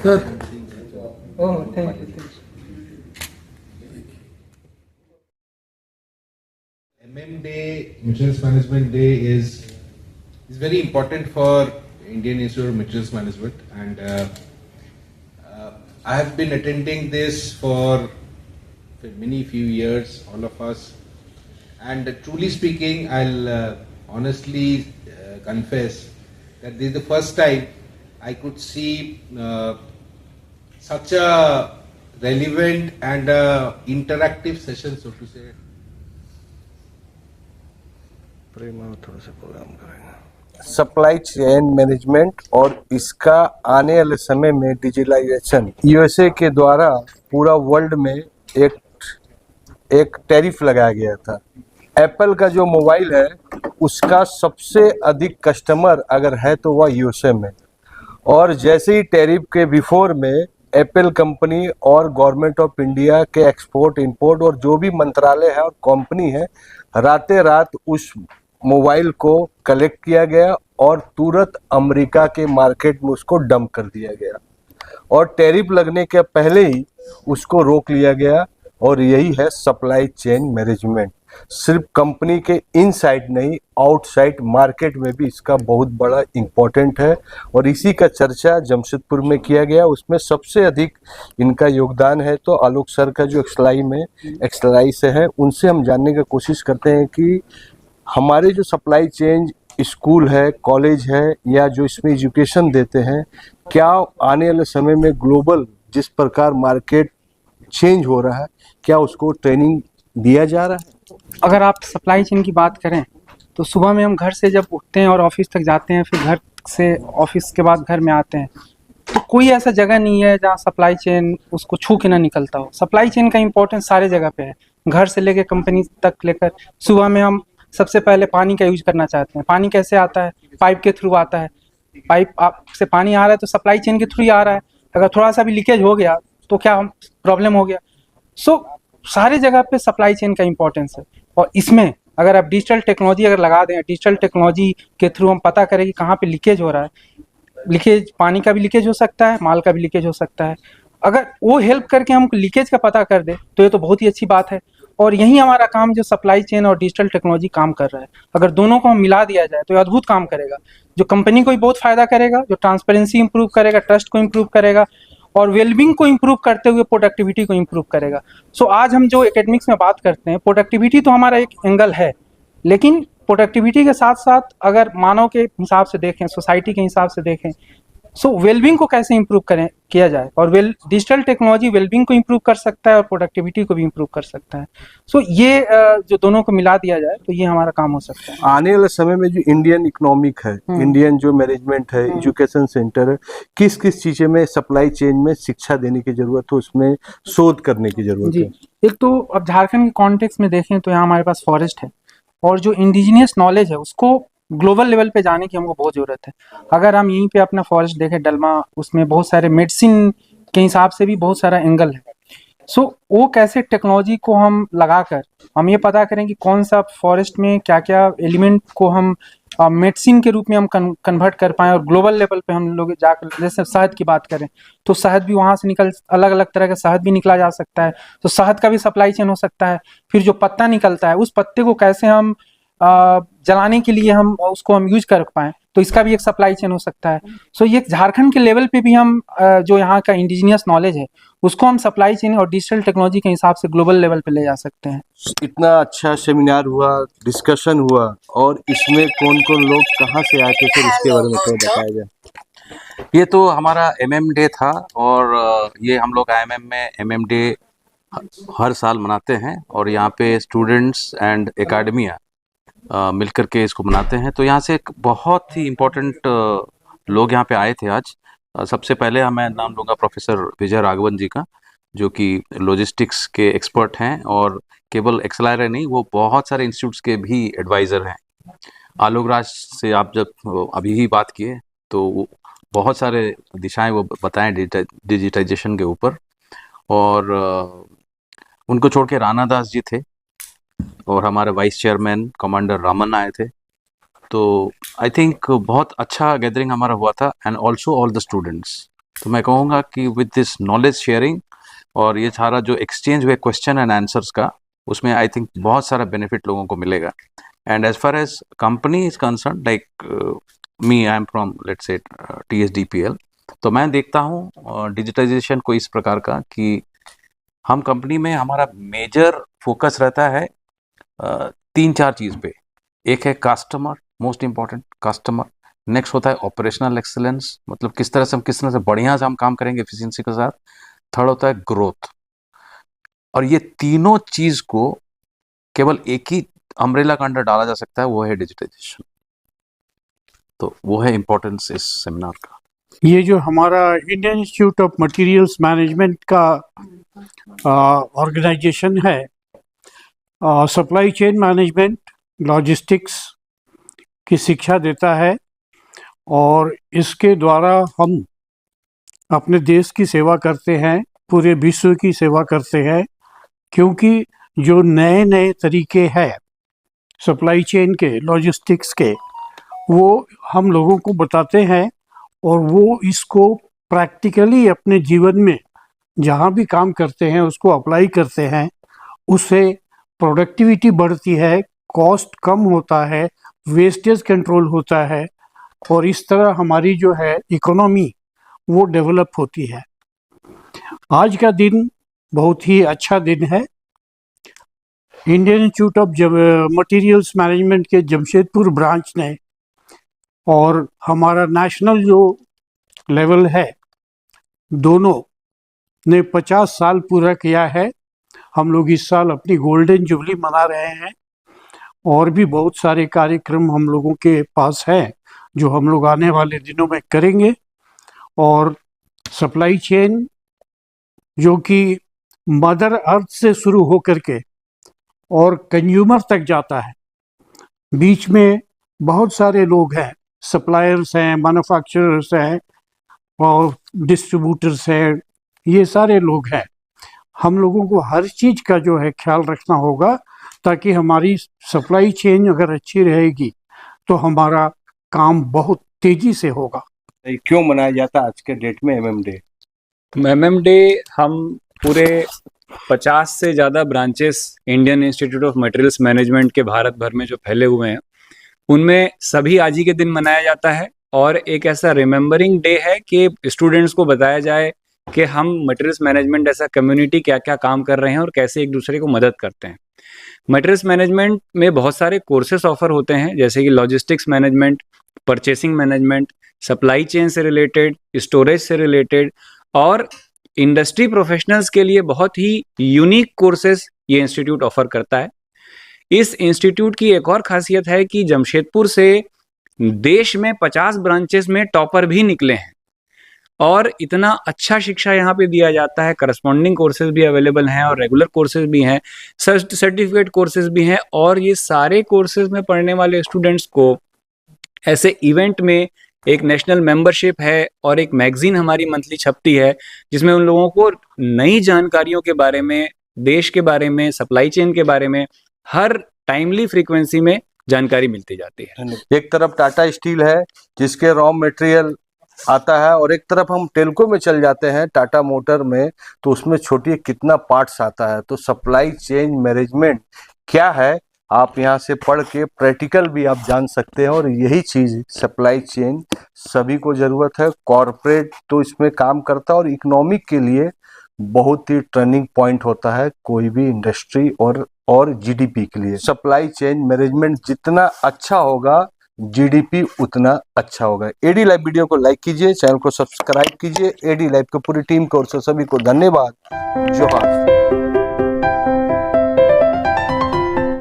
Sir, Oh, thank you. Day, Materials Management Day is very important for Indian Institute of Materials Management, and I have been attending this for many few years, all of us. And truly speaking, I'll honestly confess that this is the first time I could see such a relevant and interactive session, so to say. Supply chain management और इसका आने वाले समय में digitalisation USA के द्वारा पूरा world में एक टैरिफ लगाया गया था। एप्पल का जो मोबाइल है उसका सबसे अधिक कस्टमर अगर है तो वह यूएसए में, और जैसे ही टैरिफ के बिफोर में एप्पल कंपनी और गवर्नमेंट ऑफ इंडिया के एक्सपोर्ट इंपोर्ट और जो भी मंत्रालय है और कंपनी है, रातें रात उस मोबाइल को कलेक्ट किया गया और तुरंत अमेरिका के मार्केट में उसको डंप कर दिया गया और टैरिफ लगने के पहले ही उसको रोक लिया गया। और यही है सप्लाई चेन मैनेजमेंट। सिर्फ कंपनी के इनसाइड नहीं, आउटसाइड मार्केट में भी इसका बहुत बड़ा इम्पोर्टेंट है और इसी का चर्चा जमशेदपुर में किया गया। उसमें सबसे अधिक इनका योगदान है तो आलोक सर का जो एक्सलाई से है, उनसे हम जानने की कोशिश करते हैं कि हमारे जो सप्लाई चेन स्कूल है, कॉलेज है या जो इसमें एजुकेशन देते हैं, क्या आने वाले समय में ग्लोबल जिस प्रकार मार्केट चेंज हो रहा है, क्या उसको ट्रेनिंग दिया जा रहा है? अगर आप सप्लाई चेन की बात करें तो सुबह में हम घर से जब उठते हैं और ऑफिस तक जाते हैं, फिर घर से ऑफिस के बाद घर में आते हैं, तो कोई ऐसा जगह नहीं है जहाँ सप्लाई चेन उसको छू के ना निकलता हो। सप्लाई चेन का इम्पोर्टेंस सारे जगह पे है, घर से लेकर कंपनी तक लेकर। सुबह में हम सबसे पहले पानी का यूज करना चाहते हैं। पानी कैसे आता है? पाइप के थ्रू आता है। पाइप से पानी आ रहा है तो सप्लाई चेन के थ्रू ही आ रहा है। अगर थोड़ा सा भी लीकेज हो गया तो क्या प्रॉब्लम हो गया। सारे जगह पे सप्लाई चेन का इम्पोर्टेंस है। और इसमें अगर आप डिजिटल टेक्नोलॉजी अगर लगा दें, डिजिटल टेक्नोलॉजी के थ्रू हम पता करें कि कहाँ पे लीकेज हो रहा है। लीकेज पानी का भी लीकेज हो सकता है, माल का भी लीकेज हो सकता है। अगर वो हेल्प करके हमको लीकेज का पता कर दे तो ये तो बहुत ही अच्छी बात है। और यही हमारा काम जो सप्लाई चेन और डिजिटल टेक्नोलॉजी काम कर रहा है, अगर दोनों को हम मिला दिया जाए तो ये अद्भुत काम करेगा, जो कंपनी को भी बहुत फायदा करेगा, जो ट्रांसपेरेंसी इंप्रूव करेगा, ट्रस्ट को इंप्रूव करेगा और वेलबींग को इंप्रूव करते हुए प्रोडक्टिविटी को इंप्रूव करेगा। आज हम जो एकेडमिक्स में बात करते हैं, प्रोडक्टिविटी तो हमारा एक एंगल है, लेकिन प्रोडक्टिविटी के साथ साथ अगर मानव के हिसाब से देखें, सोसाइटी के हिसाब से देखें, वेलबींग को कैसे इंप्रूव किया जाए। और डिजिटल टेक्नोलॉजी वेलबींग को इंप्रूव कर सकता है और प्रोडक्टिविटी को भी इंप्रूव कर सकता है। ये जो दोनों को मिला दिया जाए तो ये हमारा काम हो सकता है। आने वाले समय में जो इंडियन इकोनॉमिक है, इंडियन जो मैनेजमेंट है, एजुकेशन सेंटर है, किस किस चीजें में सप्लाई चेन में शिक्षा देने की जरूरत है, उसमें शोध करने की जरूरत है? एक तो अब झारखंड के कॉन्टेक्स्ट में देखें तो यहाँ हमारे पास फॉरेस्ट है और जो इंडिजिनियस नॉलेज है उसको ग्लोबल लेवल पे जाने की हमको बहुत ज़रूरत है। अगर हम यहीं पे अपना फॉरेस्ट देखें डलमा, उसमें बहुत सारे मेडिसिन के हिसाब से भी बहुत सारा एंगल है। वो कैसे टेक्नोलॉजी को हम लगाकर हम ये पता करें कि कौन सा फॉरेस्ट में क्या क्या एलिमेंट को हम मेडिसिन के रूप में हम कन्वर्ट कर पाएँ और ग्लोबल लेवल पे हम लोग जाकर, जैसे शहद की बात करें तो शहद भी वहाँ से अलग अलग तरह का शहद भी निकला जा सकता है, तो शहद का भी सप्लाई चेन हो सकता है। फिर जो पत्ता निकलता है उस पत्ते को कैसे हम जलाने के लिए हम उसको हम यूज कर पाएँ, तो इसका भी एक सप्लाई चेन हो सकता है। ये झारखंड के लेवल पे भी हम जो यहाँ का इंडिजिनियस नॉलेज है उसको हम सप्लाई चेन और डिजिटल टेक्नोलॉजी के हिसाब से ग्लोबल लेवल पे ले जा सकते हैं। इतना अच्छा सेमिनार हुआ, डिस्कशन हुआ, और इसमें कौन कौन लोग कहाँ से आए थे सर, इसके बारे में थोड़ा बताया जाए। ये तो हमारा MM डे था और ये हम लोग IIM में MM डे हर साल मनाते हैं और यहाँ पे स्टूडेंट्स एंड एकेडमिया मिलकर के इसको मनाते हैं। तो यहाँ से एक बहुत ही इम्पोर्टेंट लोग यहाँ पे आए थे आज। सबसे पहले मैं नाम लूँगा प्रोफेसर विजय राघवन जी का, जो कि लॉजिस्टिक्स के एक्सपर्ट हैं और केवल एक्सएलआर नहीं, वो बहुत सारे इंस्टीट्यूट्स के भी एडवाइज़र हैं। आलोक राज से आप जब अभी ही बात किए तो बहुत सारे दिशाएं वो बताएं डिजिटाइजेशन के ऊपर, और उनको छोड़ के राणा दास जी थे और हमारे वाइस चेयरमैन कमांडर रामन आए थे। तो आई थिंक बहुत अच्छा गैदरिंग हमारा हुआ था, and also all the students. तो मैं कहूँगा कि विद दिस नॉलेज शेयरिंग और ये सारा जो एक्सचेंज हुए क्वेश्चन एंड आंसर्स का, उसमें आई थिंक बहुत सारा बेनिफिट लोगों को मिलेगा. And as far as company is concern, like me, I am from let's say TSDPL, तो मैं देखता हूँ डिजिटाइजेशन को इस प्रकार का कि हम कंपनी में हमारा मेजर फोकस रहता है 3-4 चीज़ पे. एक है customer, most important customer. Next होता है ऑपरेशनल एक्सेलेंस, मतलब किस तरह से बढ़िया से हम काम करेंगे एफिशिएंसी के साथ. थर्ड होता है ग्रोथ. और ये तीनों चीज को केवल एक ही अम्ब्रेला का अंडर डाला जा सकता है, वो है डिजिटाइजेशन. तो वो है इम्पोर्टेंस इस सेमिनार का. ये जो हमारा Indian institute of materials management का ऑर्गेनाइजेशन है, सप्लाई चेन मैनेजमेंट, लॉजिस्टिक्स की शिक्षा देता है और इसके द्वारा हम अपने देश की सेवा करते हैं, पूरे विश्व की सेवा करते हैं. क्योंकि जो नए नए तरीके हैं सप्लाई चेन के, लॉजिस्टिक्स के, वो हम लोगों को बताते हैं और वो इसको प्रैक्टिकली अपने जीवन में जहाँ भी काम करते हैं उसको अप्लाई करते हैं. उससे प्रोडक्टिविटी बढ़ती है, कॉस्ट कम होता है, वेस्टेज कंट्रोल होता है और इस तरह हमारी जो है इकोनॉमी वो डेवलप होती है. आज का दिन बहुत ही अच्छा दिन है. Indian institute of materials management के जमशेदपुर ब्रांच ने और हमारा नेशनल जो लेवल है, दोनों ने 50 साल पूरा किया है. हम लोग इस साल अपनी गोल्डन जुबली मना रहे हैं और भी बहुत सारे कार्यक्रम हम लोगों के पास हैं जो हम लोग आने वाले दिनों में करेंगे. और सप्लाई चेन जो कि मदर अर्थ से शुरू होकर के और कंज्यूमर तक जाता है, बीच में बहुत सारे लोग हैं, सप्लायर्स हैं, मैन्युफैक्चरर्स हैं और डिस्ट्रीब्यूटर्स हैं, ये सारे लोग हैं. हम लोगों को हर चीज़ का जो है ख्याल रखना होगा ताकि हमारी सप्लाई चेन अगर अच्छी रहेगी तो हमारा काम बहुत तेज़ी से होगा. क्यों मनाया जाता है आज के डेट में MM डे? MM डे हम पूरे 50 से ज़्यादा branches Indian institute of materials management के भारत भर में जो फैले हुए हैं, उनमें सभी आज ही के दिन मनाया जाता है. और एक ऐसा रिमेम्बरिंग डे है कि स्टूडेंट्स को बताया जाए कि हम मटेरियल्स मैनेजमेंट ऐसा कम्युनिटी क्या क्या काम कर रहे हैं और कैसे एक दूसरे को मदद करते हैं. मटेरियल्स मैनेजमेंट में बहुत सारे कोर्सेस ऑफर होते हैं, जैसे कि logistics management, purchasing management, supply chain से रिलेटेड, स्टोरेज से रिलेटेड और इंडस्ट्री प्रोफेशनल्स के लिए बहुत ही यूनिक कोर्सेज ये इंस्टीट्यूट ऑफर करता है. इस इंस्टीट्यूट की एक और खासियत है कि जमशेदपुर से देश में 50 ब्रांचेस में टॉपर भी निकले हैं और इतना अच्छा शिक्षा यहाँ पे दिया जाता है. करस्पॉन्डिंग कोर्सेज भी अवेलेबल हैं और रेगुलर कोर्सेज भी हैं, सर्टिफिकेट कोर्सेज भी हैं. और ये सारे कोर्सेज में पढ़ने वाले स्टूडेंट्स को ऐसे इवेंट में एक नेशनल मेंबरशिप है और एक मैगजीन हमारी मंथली छपती है जिसमें उन लोगों को नई जानकारियों के बारे में, देश के बारे में, सप्लाई चेन के बारे में हर टाइमली फ्रीक्वेंसी में जानकारी मिलती जाती है. एक तरफ टाटा स्टील है जिसके रॉ मटेरियल आता है और एक तरफ हम टेल्को में चल जाते हैं, टाटा मोटर में, तो उसमें छोटी कितना पार्ट्स आता है. तो सप्लाई चेन मैनेजमेंट क्या है आप यहाँ से पढ़ के प्रैक्टिकल भी आप जान सकते हैं. और यही चीज़ सप्लाई चेन सभी को ज़रूरत है. कॉरपोरेट तो इसमें काम करता है और इकोनॉमिक के लिए बहुत ही टर्निंग पॉइंट होता है कोई भी इंडस्ट्री और GDP के लिए. सप्लाई चेन मैनेजमेंट जितना अच्छा होगा GDP उतना अच्छा होगा. AD लाइव वीडियो को लाइक कीजिए, चैनल को सब्सक्राइब कीजिए. AD लाइव की पूरी टीम को और सभी को धन्यवाद. जोहार.